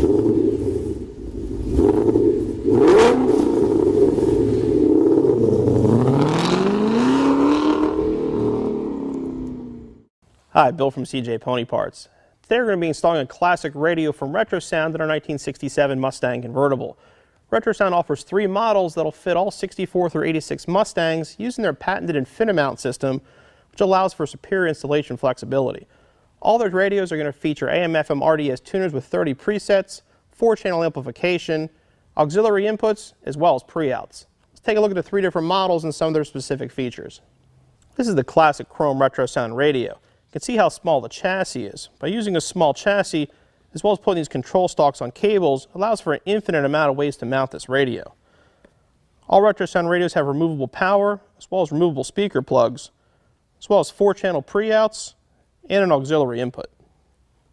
Hi, Bill from CJ Pony Parts. Today we're going to be installing a classic radio from RetroSound in our 1967 Mustang convertible. RetroSound offers 3 models that'll fit all 64 through 86 Mustangs using their patented InfiniMount system, which allows for superior installation flexibility. All their radios are going to feature AM/FM RDS tuners with 30 presets, 4-channel amplification, auxiliary inputs, as well as pre-outs. Let's take a look at the 3 different models and some of their specific features. This is the classic chrome RetroSound radio. You can see how small the chassis is. By using a small chassis, as well as putting these control stalks on cables, allows for an infinite amount of ways to mount this radio. All RetroSound radios have removable power, as well as removable speaker plugs, as well as 4-channel pre-outs and an auxiliary input.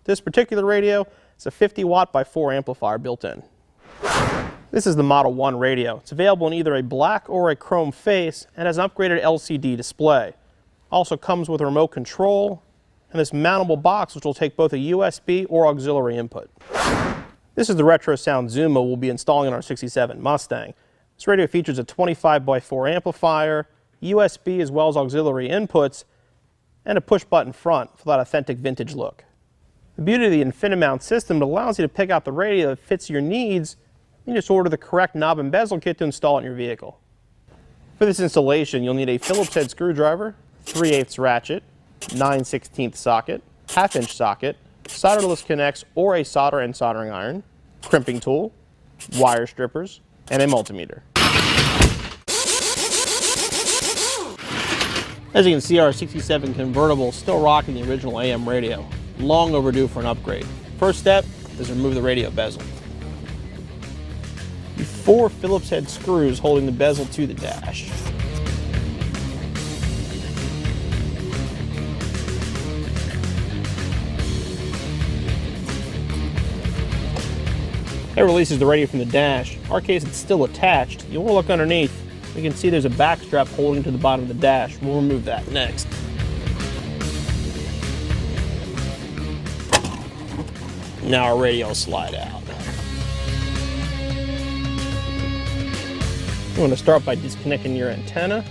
This particular radio is a 50-watt by 4 amplifier built in. This is the Model 1 radio. It's available in either a black or a chrome face and has an upgraded LCD display. Also comes with a remote control and this mountable box which will take both a USB or auxiliary input. This is the RetroSound Zuma we'll be installing in our 67 Mustang. This radio features a 25 by 4 amplifier, USB as well as auxiliary inputs, and a push button front for that authentic vintage look. The beauty of the InfiniMount system, it allows you to pick out the radio that fits your needs and just order the correct knob and bezel kit to install it in your vehicle. For this installation, you'll need a Phillips head screwdriver, 3/8 ratchet, 9/16 socket, 1/2-inch socket, solderless connects or a solder and soldering iron, crimping tool, wire strippers, and a multimeter. As you can see, our 67 convertible is still rocking the original AM radio. Long overdue for an upgrade. First step is remove the radio bezel. 4 Phillips head screws holding the bezel to the dash. It releases the radio from the dash. In our case, it's still attached. You want to look underneath. You can see there's a back strap holding to the bottom of the dash. We'll remove that next. Now our radio will slide out. You want to start by disconnecting your antenna,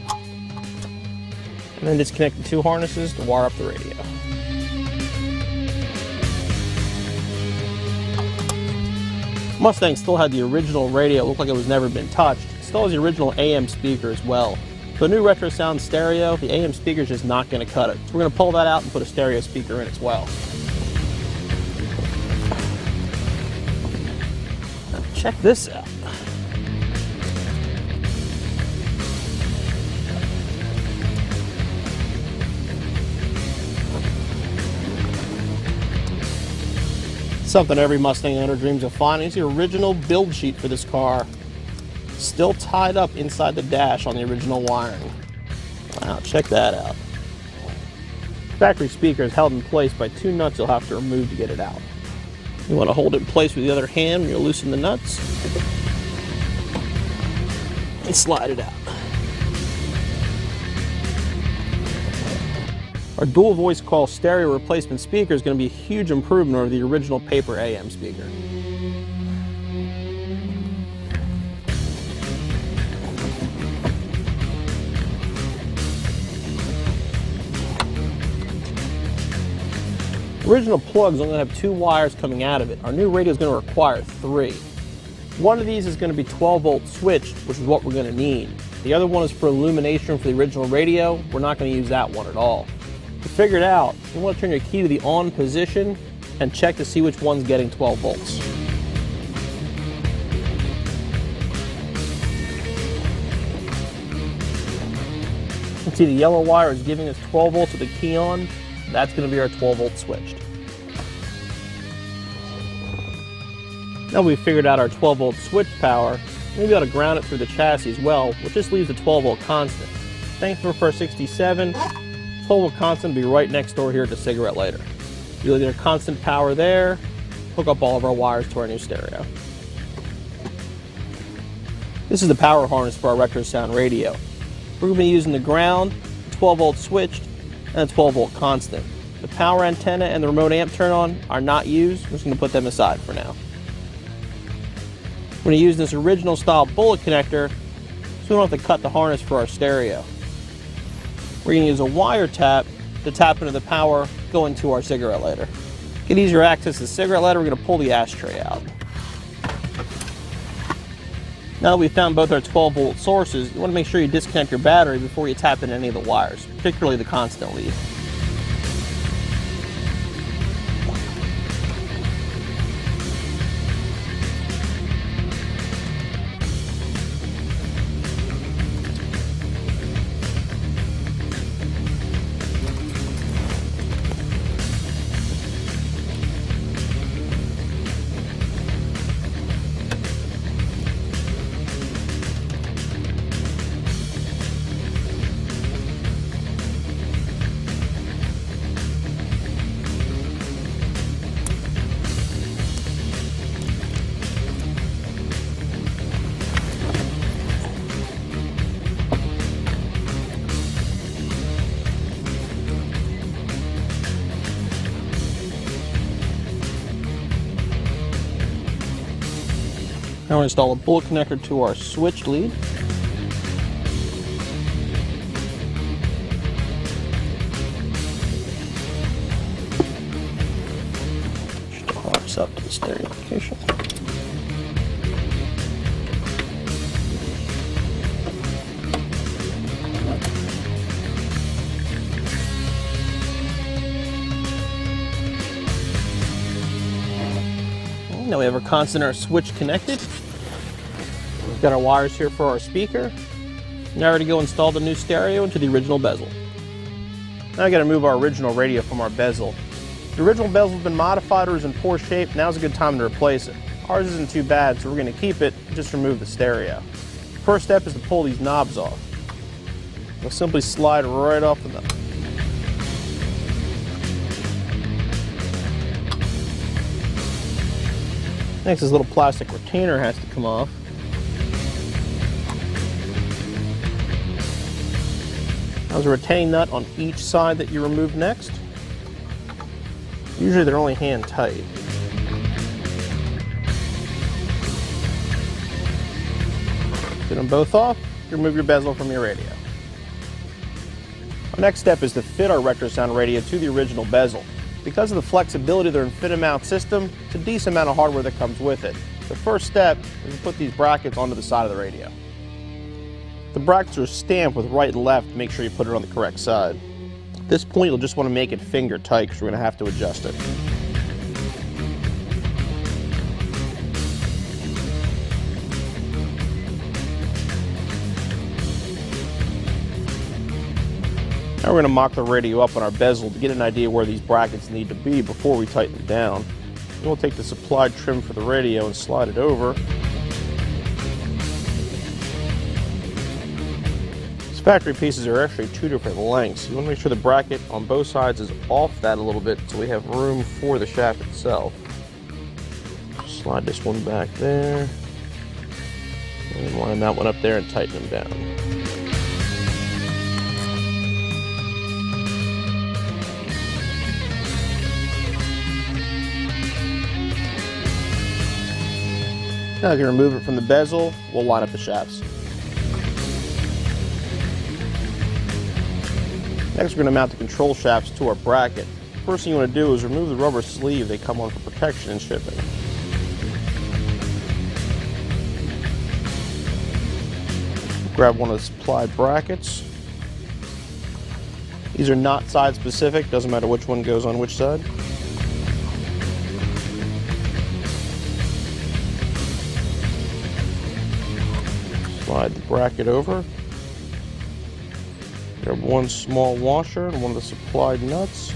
and then disconnect the 2 harnesses to wire up the radio. Mustang still had the original radio, looked like it was never been touched. It still has the original AM speaker as well. The new RetroSound stereo, the AM speaker is just not going to cut it. So we're going to pull that out and put a stereo speaker in as well. Now check this out. Something every Mustang owner dreams of finding is the original build sheet for this car. Still tied up inside the dash on the original wiring. Wow, check that out. Factory speaker is held in place by 2 nuts you'll have to remove to get it out. You want to hold it in place with the other hand when you loosen the nuts and slide it out. Our dual voice call stereo replacement speaker is going to be a huge improvement over the original paper AM speaker. The original plug's only have 2 wires coming out of it. Our new radio is going to require 3. One of these is going to be 12-volt switched, which is what we're going to need. The other one is for illumination for the original radio. We're not going to use that one at all. To figure it out, you want to turn your key to the on position and check to see which one's getting 12 volts. You can see the yellow wire is giving us 12 volts with the key on. That's going to be our 12 volt switched. Now we've figured out our 12 volt switch power, we'll be able to ground it through the chassis as well, which just leaves a 12 volt constant. Thankfully for 67, 12 volt constant will be right next door here at the cigarette lighter. You'll get a constant power there, hook up all of our wires to our new stereo. This is the power harness for our RetroSound radio. We're going to be using the ground, 12 volt switched, and a 12 volt constant. The power antenna and the remote amp turn on are not used. We're just going to put them aside for now. We're going to use this original style bullet connector so we don't have to cut the harness for our stereo. We're going to use a wire tap to tap into the power going to our cigarette lighter. To get easier access to the cigarette lighter, we're going to pull the ashtray out. Now that we've found both our 12-volt sources, you want to make sure you disconnect your battery before you tap into any of the wires, particularly the constant lead. Now we'll install a bullet connector to our switch lead. Just harness up to the stereo location. Now we have our constant our switch connected. We've got our wires here for our speaker. Now we're ready to go install the new stereo into the original bezel. Now I got to move our original radio from our bezel. The original bezel has been modified or is in poor shape. Now's a good time to replace it. Ours isn't too bad, so we're going to keep it, just remove the stereo. First step is to pull these knobs off. We'll simply slide right off the knob. Next, this little plastic retainer has to come off. There's a retaining nut on each side that you remove next. Usually they're only hand tight. Get them both off, you remove your bezel from your radio. Our next step is to fit our RetroSound radio to the original bezel. Because of the flexibility of their infinite mount system, it's a decent amount of hardware that comes with it. The first step is to put these brackets onto the side of the radio. The brackets are stamped with right and left to make sure you put it on the correct side. At this point, you'll just want to make it finger tight because we're going to have to adjust it. Now we're going to mock the radio up on our bezel to get an idea where these brackets need to be before we tighten them down. Then we'll take the supplied trim for the radio and slide it over. These factory pieces are actually two different lengths. You want to make sure the bracket on both sides is off that a little bit so we have room for the shaft itself. Slide this one back there. And line that one up there and tighten them down. Now I can remove it from the bezel, we'll line up the shafts. Next we're going to mount the control shafts to our bracket. First thing you want to do is remove the rubber sleeve they come on for protection and shipping. Grab one of the supplied brackets. These are not side specific, doesn't matter which one goes on which side. Slide the bracket over. Grab one small washer and one of the supplied nuts.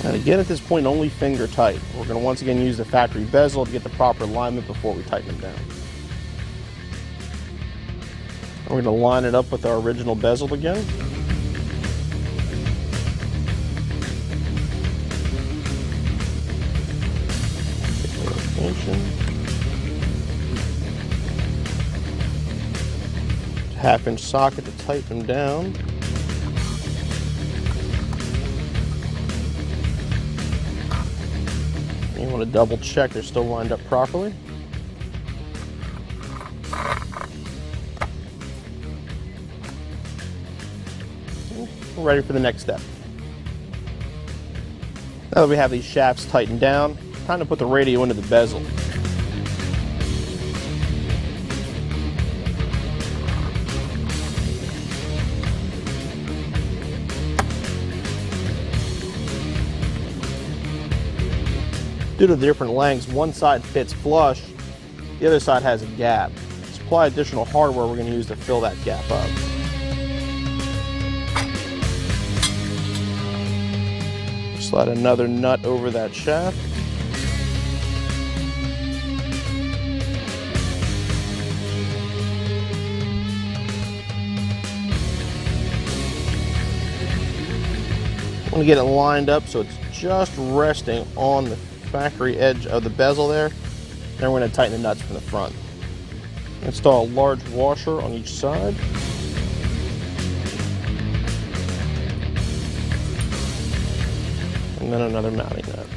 And again, at this point, only finger tight. We're going to once again use the factory bezel to get the proper alignment before we tighten them down. And we're going to line it up with our original bezel again. Half-inch socket to tighten them down. to double check they're still lined up properly. We're ready for the next step. Now that we have these shafts tightened down, time to put the radio into the bezel. Due to the different lengths, one side fits flush, the other side has a gap. To supply additional hardware we're going to use to fill that gap up. Slide another nut over that shaft. I'm going to get it lined up so it's just resting on the factory edge of the bezel there. Then we're going to tighten the nuts from the front. Install a large washer on each side. And then another mounting nut.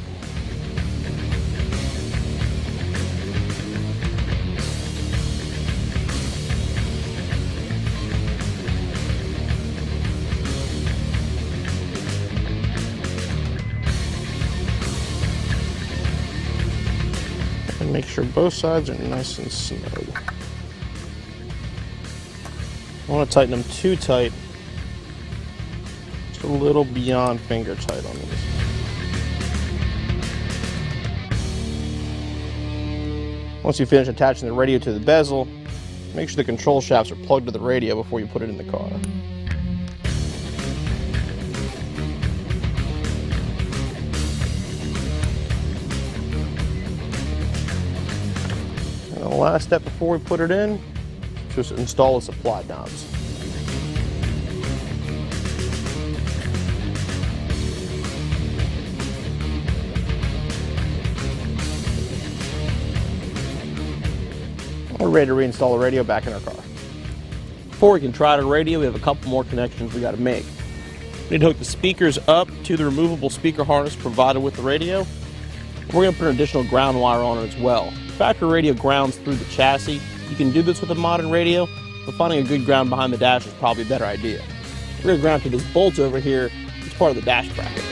And make sure both sides are nice and snug. I want to tighten them too tight, just a little beyond finger tight on these. Once you finish attaching the radio to the bezel, make sure the control shafts are plugged to the radio before you put it in the car. And the last step before we put it in, just install the supply knobs. We're ready to reinstall the radio back in our car. Before we can try the radio, we have a couple more connections we got to make. We need to hook the speakers up to the removable speaker harness provided with the radio. We're going to put an additional ground wire on it as well. Factory radio grounds through the chassis. You can do this with a modern radio, but finding a good ground behind the dash is probably a better idea. We're going to ground to this bolt over here. It's part of the dash bracket.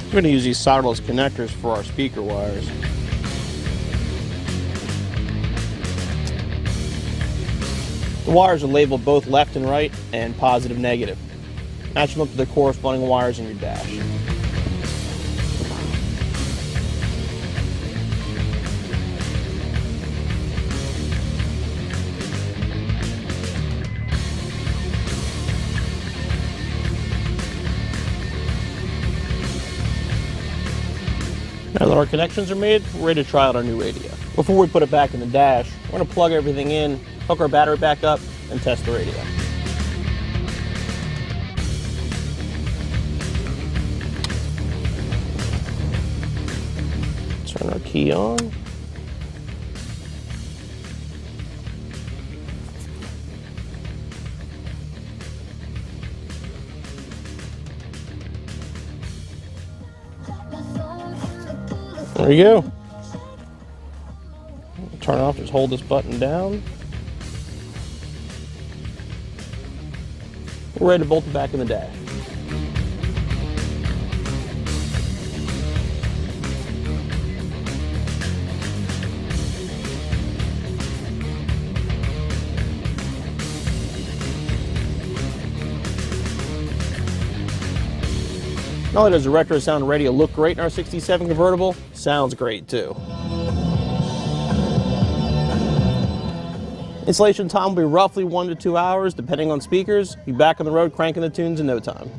We're going to use these solderless connectors for our speaker wires. The wires are labeled both left and right and positive negative. Match them up to the corresponding wires in your dash. Now that our connections are made, we're ready to try out our new radio. Before we put it back in the dash, we're going to plug everything in, hook our battery back up, and test the radio. Turn our key on. There you go. Turn off, just hold this button down. We're ready to bolt it back in the dash. Not only does the RetroSound radio look great in our 67 convertible, sounds great too. Installation time will be roughly 1 to 2 hours, depending on speakers. Be back on the road cranking the tunes in no time.